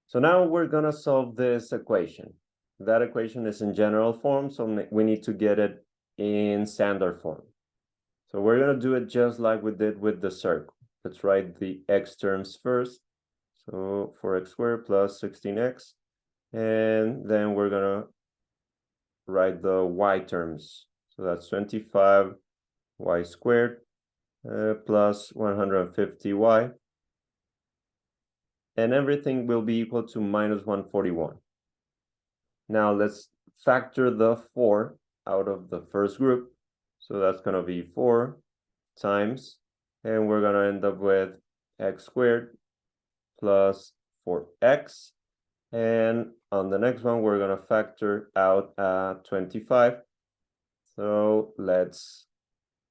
So now we're gonna solve this equation. That equation is in general form, so we need to get it in standard form. So we're gonna do it just like we did with the circle. Let's write the x terms first. So 4x squared plus 16x. And then we're gonna write the y terms. So that's 25y squared plus 150y. And everything will be equal to minus 141. Now let's factor the 4 out of the first group. So that's going to be 4 times, and we're going to end up with x squared plus 4x. And on the next one, we're going to factor out 25. So let's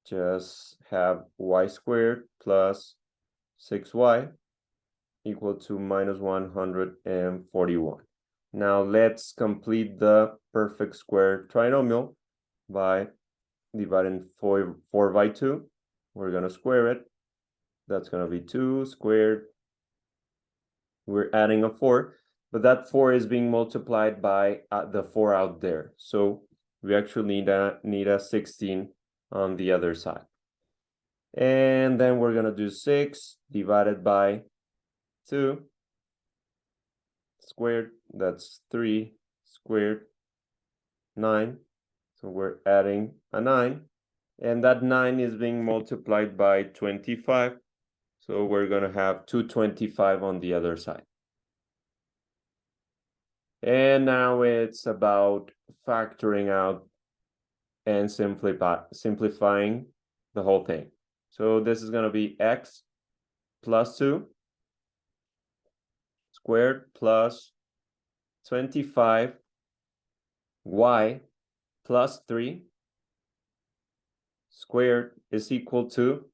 just have y squared plus 6y equal to minus 141. Now let's complete the perfect square trinomial by dividing 4 by 2. We're going to square it. That's going to be 2 squared. We're adding a 4, but that 4 is being multiplied by the 4 out there. So we actually need a 16 on the other side. And then we're going to do 6 divided by 2 squared. That's 3 squared, 9. So we're adding a 9. And that 9 is being multiplied by 25. So we're going to have 225 on the other side. And now it's about factoring out and simplifying the whole thing. So this is going to be x plus 2 squared plus 25y plus 3 squared is equal to,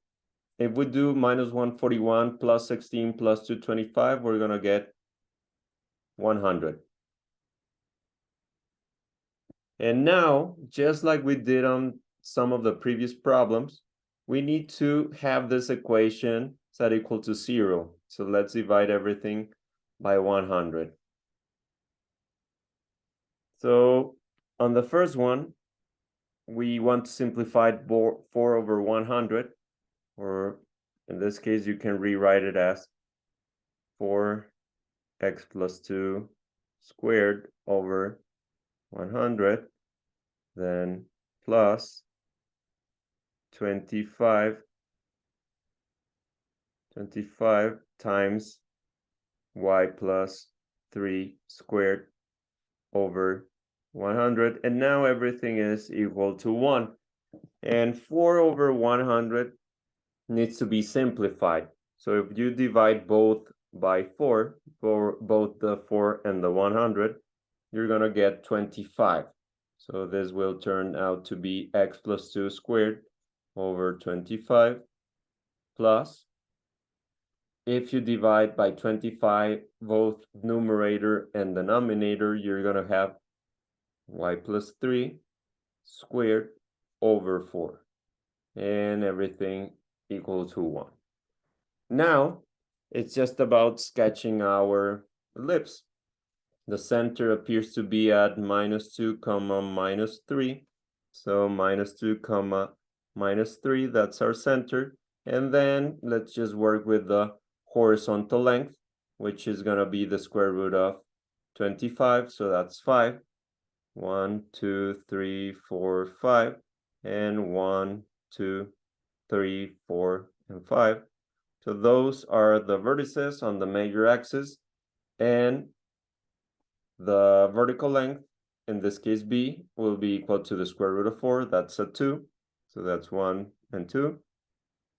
if we do minus 141 plus 16 plus 225, we're going to get 100. And now, just like we did on some of the previous problems, we need to have this equation set equal to 0. So let's divide everything by 100. So on the first one, we want to simplify 4 over 100, or in this case, you can rewrite it as 4x plus 2 squared over 100, then plus 25 times y plus 3 squared over 100, and now everything is equal to 1. And 4 over 100 needs to be simplified. So if you divide both by 4, for both the 4 and the 100, you're going to get 25. So this will turn out to be x plus 2 squared over 25 plus, if you divide by 25 both numerator and denominator, you're going to have y plus 3 squared over 4, and everything equal to 1. Now, it's just about sketching our ellipse. The center appears to be at minus 2, minus 3. So minus 2, minus 3, that's our center. And then let's just work with the horizontal length, which is going to be the square root of 25. So that's 5. 1, 2, 3, 4, 5. And 1, 2, 3, 4, and 5. So those are the vertices on the major axis. And the vertical length, in this case b, will be equal to the square root of 4. That's a 2. So that's 1 and 2,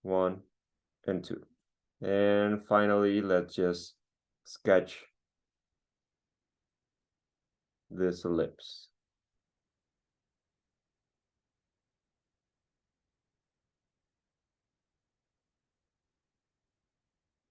1 and 2. And finally, let's just sketch this ellipse.